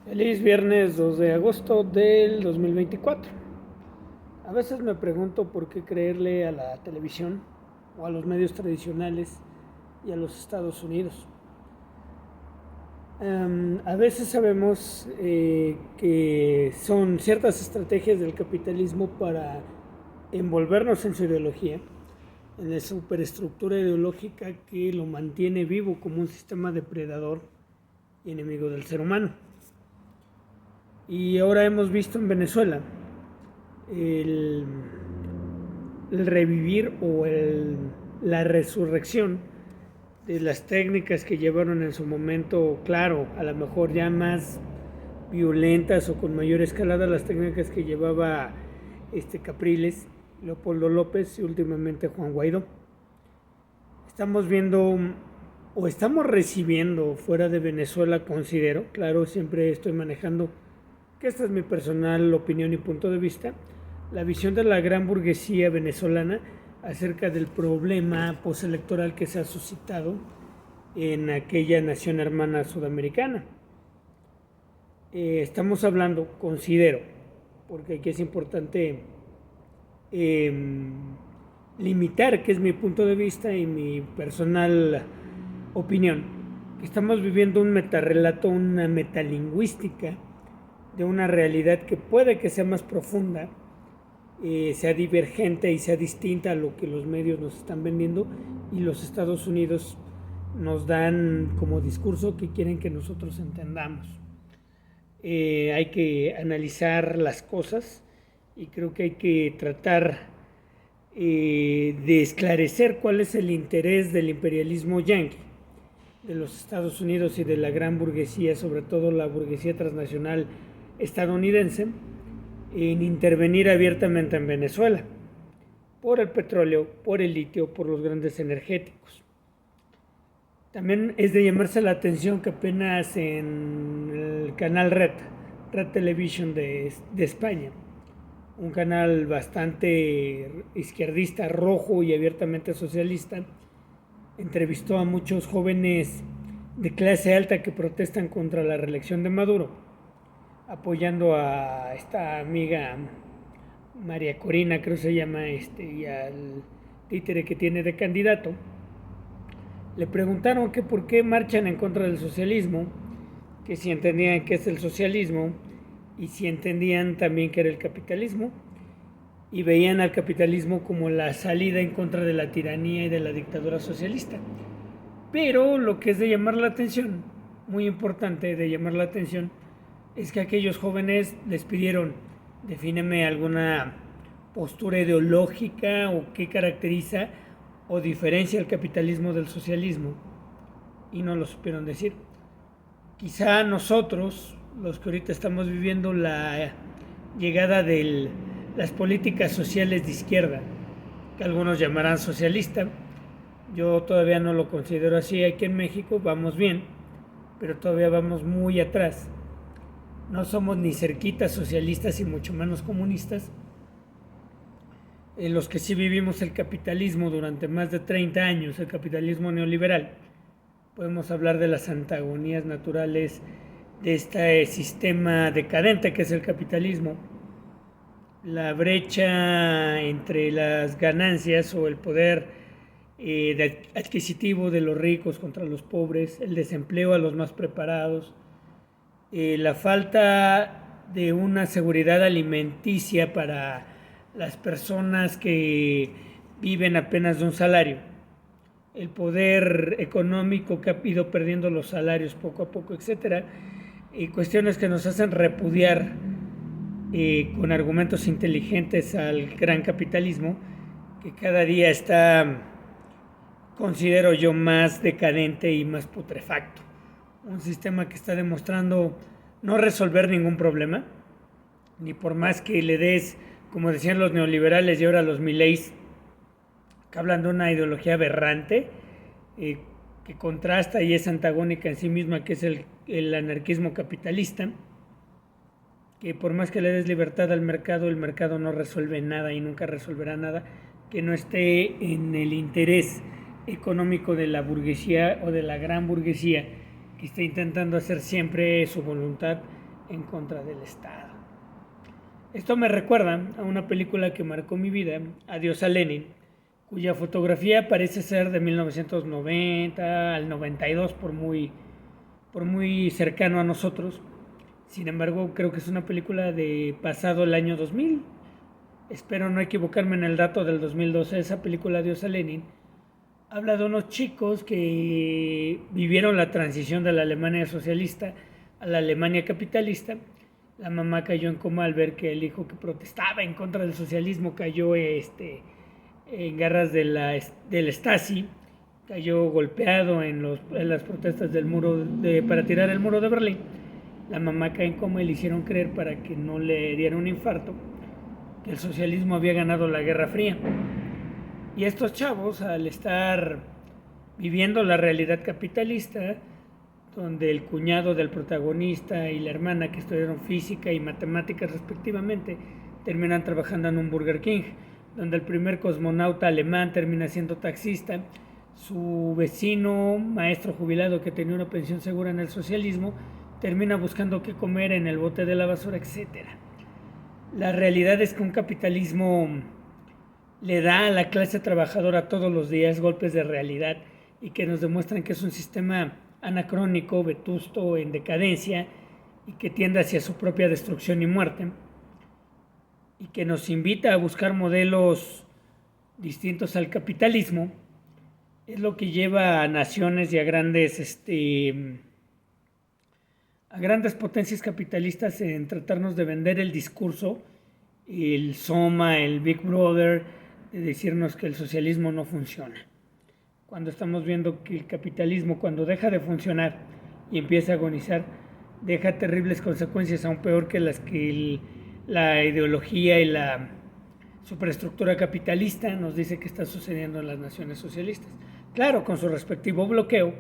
Feliz viernes 2 de agosto del 2024. A veces me pregunto por qué creerle a la televisión o a los medios tradicionales y a los Estados Unidos. A veces sabemos que son ciertas estrategias del capitalismo para envolvernos en su ideología, en la superestructura ideológica que lo mantiene vivo como un sistema depredador y enemigo del ser humano. Y ahora hemos visto en Venezuela el, el revivir o la resurrección de las técnicas que llevaron en su momento, claro, a lo mejor ya más violentas o con mayor escalada, las técnicas que llevaba Capriles, Leopoldo López y últimamente Juan Guaidó. Estamos viendo o estamos recibiendo fuera de Venezuela, considero, claro, siempre estoy manejando que esta es mi personal opinión y punto de vista, la visión de la gran burguesía venezolana acerca del problema postelectoral que se ha suscitado en aquella nación hermana sudamericana. Estamos hablando, considero, porque aquí es importante limitar, que es mi punto de vista y mi personal opinión, que estamos viviendo un metarrelato, una metalingüística de una realidad que puede que sea más profunda, sea divergente y sea distinta a lo que los medios nos están vendiendo y los Estados Unidos nos dan como discurso que quieren que nosotros entendamos. Hay que analizar las cosas y creo que hay que tratar de esclarecer cuál es el interés del imperialismo yanqui, de los Estados Unidos y de la gran burguesía, sobre todo la burguesía transnacional estadounidense, en intervenir abiertamente en Venezuela por el petróleo, por el litio, por los grandes energéticos. También es de llamarse la atención que apenas en el canal Red Television de España, un canal bastante izquierdista, rojo y abiertamente socialista, entrevistó a muchos jóvenes de clase alta que protestan contra la reelección de Maduro, apoyando a esta amiga María Corina, creo se llama, y al títere que tiene de candidato. Le preguntaron que por qué marchan en contra del socialismo, que si entendían qué es el socialismo y si entendían también qué era el capitalismo, y veían al capitalismo como la salida en contra de la tiranía y de la dictadura socialista. Pero lo que es de llamar la atención, muy importante de llamar la atención, es que aquellos jóvenes les pidieron, defíneme alguna postura ideológica o qué caracteriza o diferencia el capitalismo del socialismo, y no lo supieron decir. Quizá nosotros, los que ahorita estamos viviendo la llegada de las políticas sociales de izquierda, que algunos llamarán socialista, yo todavía no lo considero así. Aquí en México vamos bien, pero todavía vamos muy atrás. No somos ni cerquitas socialistas y mucho menos comunistas. En los que sí vivimos el capitalismo durante más de 30 años, el capitalismo neoliberal, podemos hablar de las antagonías naturales de este sistema decadente que es el capitalismo, la brecha entre las ganancias o el poder adquisitivo de los ricos contra los pobres, el desempleo a los más preparados, la falta de una seguridad alimenticia para las personas que viven apenas de un salario, el poder económico que ha ido perdiendo los salarios poco a poco, etcétera, y cuestiones que nos hacen repudiar con argumentos inteligentes al gran capitalismo, que cada día está, considero yo, más decadente y más putrefacto. Un sistema que está demostrando no resolver ningún problema, ni por más que le des, como decían los neoliberales y ahora los Mileis, que hablan de una aberrante, que contrasta y es antagónica en sí misma, que es el anarquismo capitalista, que por más que le des libertad al mercado, el mercado no resuelve nada y nunca resolverá nada que no esté en el interés económico de la burguesía o de la gran burguesía, que está intentando hacer siempre su voluntad en contra del Estado. Esto me recuerda a una película que marcó mi vida, Adiós a Lenin, cuya fotografía parece ser de 1990 al 92 por muy cercano a nosotros. Sin embargo, creo que es una película de pasado el año 2000. Espero no equivocarme en el dato del 2012. Esa película, Adiós a Lenin, habla de unos chicos que vivieron la transición de la Alemania socialista a la Alemania capitalista. La mamá cayó en coma al ver que el hijo que protestaba en contra del socialismo cayó en garras del Stasi, cayó golpeado en las protestas del para tirar el muro de Berlín. La mamá cae en coma y le hicieron creer, para que no le diera un infarto, que el socialismo había ganado la Guerra Fría. Y estos chavos, al estar viviendo la realidad capitalista, donde el cuñado del protagonista y la hermana, que estudiaron física y matemáticas respectivamente, terminan trabajando en un Burger King, donde el primer cosmonauta alemán termina siendo taxista, su vecino, maestro jubilado que tenía una pensión segura en el socialismo, termina buscando qué comer en el bote de la basura, etc. La realidad es que un capitalismo le da a la clase trabajadora todos los días golpes de realidad, y que nos demuestran que es un sistema anacrónico, vetusto, en decadencia, y que tiende hacia su propia destrucción y muerte, y que nos invita a buscar modelos distintos al capitalismo. Es lo que lleva a naciones y a grandes potencias capitalistas en tratarnos de vender el discurso, el Soma, el Big Brother, de decirnos que el socialismo no funciona. Cuando estamos viendo que el capitalismo, cuando deja de funcionar y empieza a agonizar, deja terribles consecuencias, aún peor que las que la ideología y la superestructura capitalista nos dice que está sucediendo en las naciones socialistas. Claro, con su respectivo bloqueo,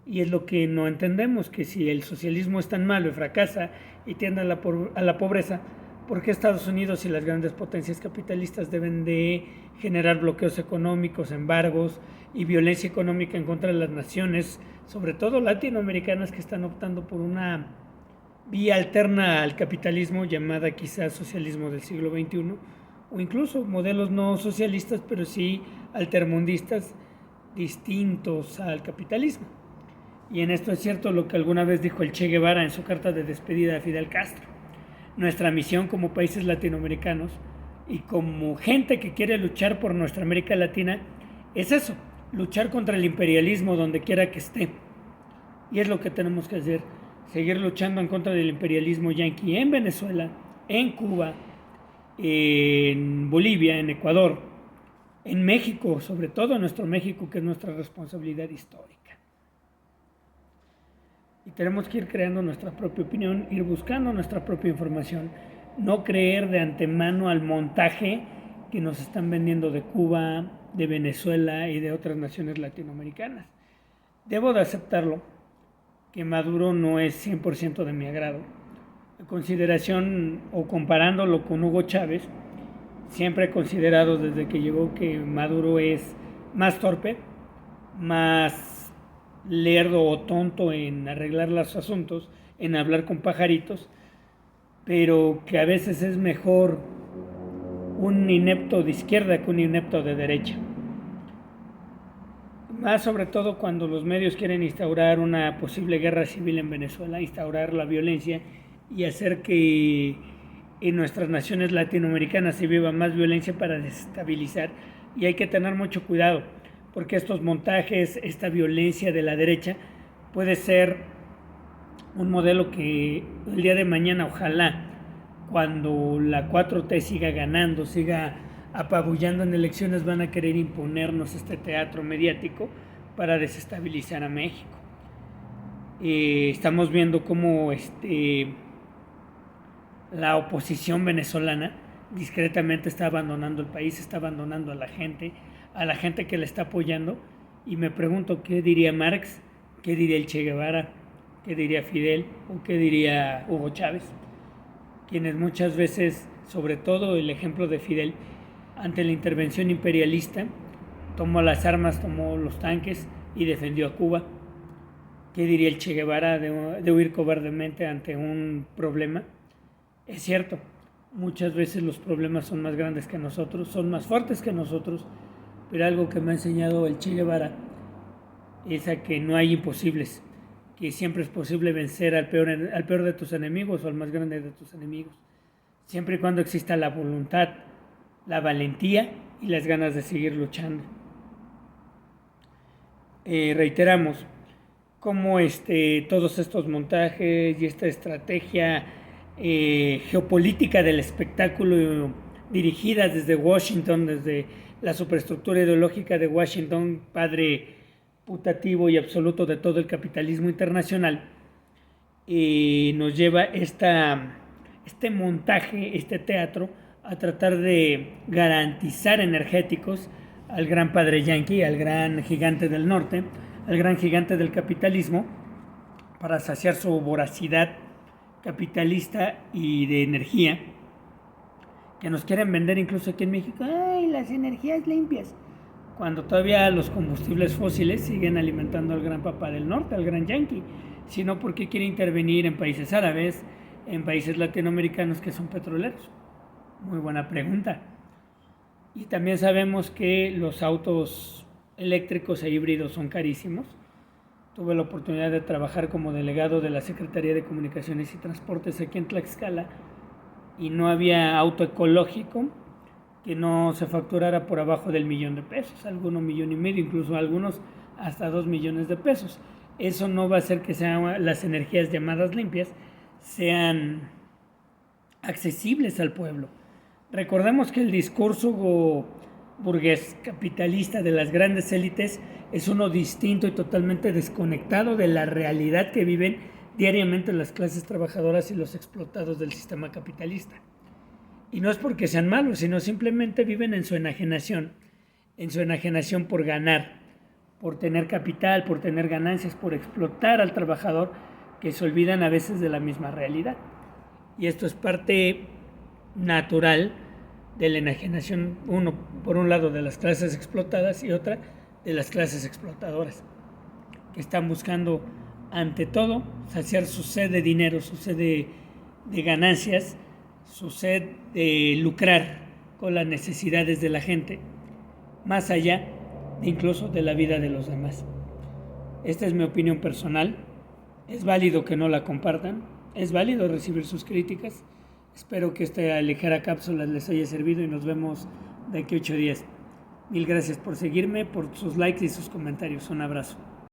y es lo que no entendemos, que si el socialismo es tan malo y fracasa y tiende a la pobreza, ¿por qué Estados Unidos y las grandes potencias capitalistas deben de generar bloqueos económicos, embargos y violencia económica en contra de las naciones, sobre todo latinoamericanas, que están optando por una vía alterna al capitalismo, llamada quizás socialismo del siglo XXI, o incluso modelos no socialistas, pero sí altermundistas, distintos al capitalismo? Y en esto es cierto lo que alguna vez dijo el Che Guevara en su carta de despedida a Fidel Castro. Nuestra misión como países latinoamericanos y como gente que quiere luchar por nuestra América Latina es eso, luchar contra el imperialismo donde quiera que esté. Y es lo que tenemos que hacer, seguir luchando en contra del imperialismo yanqui en Venezuela, en Cuba, en Bolivia, en Ecuador, en México, sobre todo en nuestro México, que es nuestra responsabilidad histórica. Y tenemos que ir creando nuestra propia opinión, ir buscando nuestra propia información, no creer de antemano al montaje que nos están vendiendo de Cuba, de Venezuela y de otras naciones latinoamericanas. Debo de aceptarlo, que Maduro no es 100% de mi agrado. En consideración, o comparándolo con Hugo Chávez, siempre he considerado desde que llegó que Maduro es más torpe, más lerdo o tonto en arreglar los asuntos, en hablar con pajaritos, pero que a veces es mejor un inepto de izquierda que un inepto de derecha. Más sobre todo cuando los medios quieren instaurar una posible guerra civil en Venezuela, instaurar la violencia y hacer que en nuestras naciones latinoamericanas se viva más violencia para desestabilizar. Y hay que tener mucho cuidado, porque estos montajes, esta violencia de la derecha, puede ser un modelo que el día de mañana, ojalá, cuando la 4T siga ganando, siga apabullando en elecciones, van a querer imponernos este teatro mediático para desestabilizar a México. Estamos viendo cómo la oposición venezolana discretamente está abandonando el país, está abandonando a la gente que le está apoyando, y me pregunto qué diría Marx, qué diría el Che Guevara, qué diría Fidel o qué diría Hugo Chávez, quienes muchas veces, sobre todo el ejemplo de Fidel, ante la intervención imperialista, tomó las armas, tomó los tanques y defendió a Cuba. ¿Qué diría el Che Guevara de huir cobardemente ante un problema? Es cierto, muchas veces los problemas son más grandes que nosotros, son más fuertes que nosotros, pero algo que me ha enseñado el Che Guevara es a que no hay imposibles, que siempre es posible vencer al peor de tus enemigos o al más grande de tus enemigos, siempre y cuando exista la voluntad, la valentía y las ganas de seguir luchando. Reiteramos, cómo todos estos montajes y esta estrategia geopolítica del espectáculo dirigida desde Washington, desde la superestructura ideológica de Washington, padre putativo y absoluto de todo el capitalismo internacional, nos lleva este montaje, este teatro, a tratar de garantizar energéticos al gran padre yanqui, al gran gigante del norte, al gran gigante del capitalismo, para saciar su voracidad capitalista y de energía, que nos quieren vender incluso aquí en México, ¡ay, las energías limpias! Cuando todavía los combustibles fósiles siguen alimentando al gran papá del norte, al gran yanqui, sino porque quiere intervenir en países árabes, en países latinoamericanos que son petroleros. Muy buena pregunta. Y también sabemos que los autos eléctricos e híbridos son carísimos. Tuve la oportunidad de trabajar como delegado de la Secretaría de Comunicaciones y Transportes aquí en Tlaxcala y no había auto ecológico que no se facturara por abajo del $1,000,000, algunos $1,500,000, incluso algunos hasta $2,000,000. Eso no va a hacer que las energías llamadas limpias sean accesibles al pueblo. Recordemos que el discurso burgués capitalista de las grandes élites es uno distinto y totalmente desconectado de la realidad que viven diariamente las clases trabajadoras y los explotados del sistema capitalista. Y no es porque sean malos, sino simplemente viven en su enajenación por ganar, por tener capital, por tener ganancias, por explotar al trabajador, que se olvidan a veces de la misma realidad. Y esto es parte natural de la enajenación, por un lado de las clases explotadas y otra de las clases explotadoras, que están buscando ante todo saciar su sed de dinero, su sed de ganancias, su sed de lucrar con las necesidades de la gente, más allá incluso de la vida de los demás. Esta es mi opinión personal. Es válido que no la compartan, es válido recibir sus críticas. Espero que esta ligera cápsula les haya servido y nos vemos de aquí a 8 días. Mil gracias por seguirme, por sus likes y sus comentarios. Un abrazo.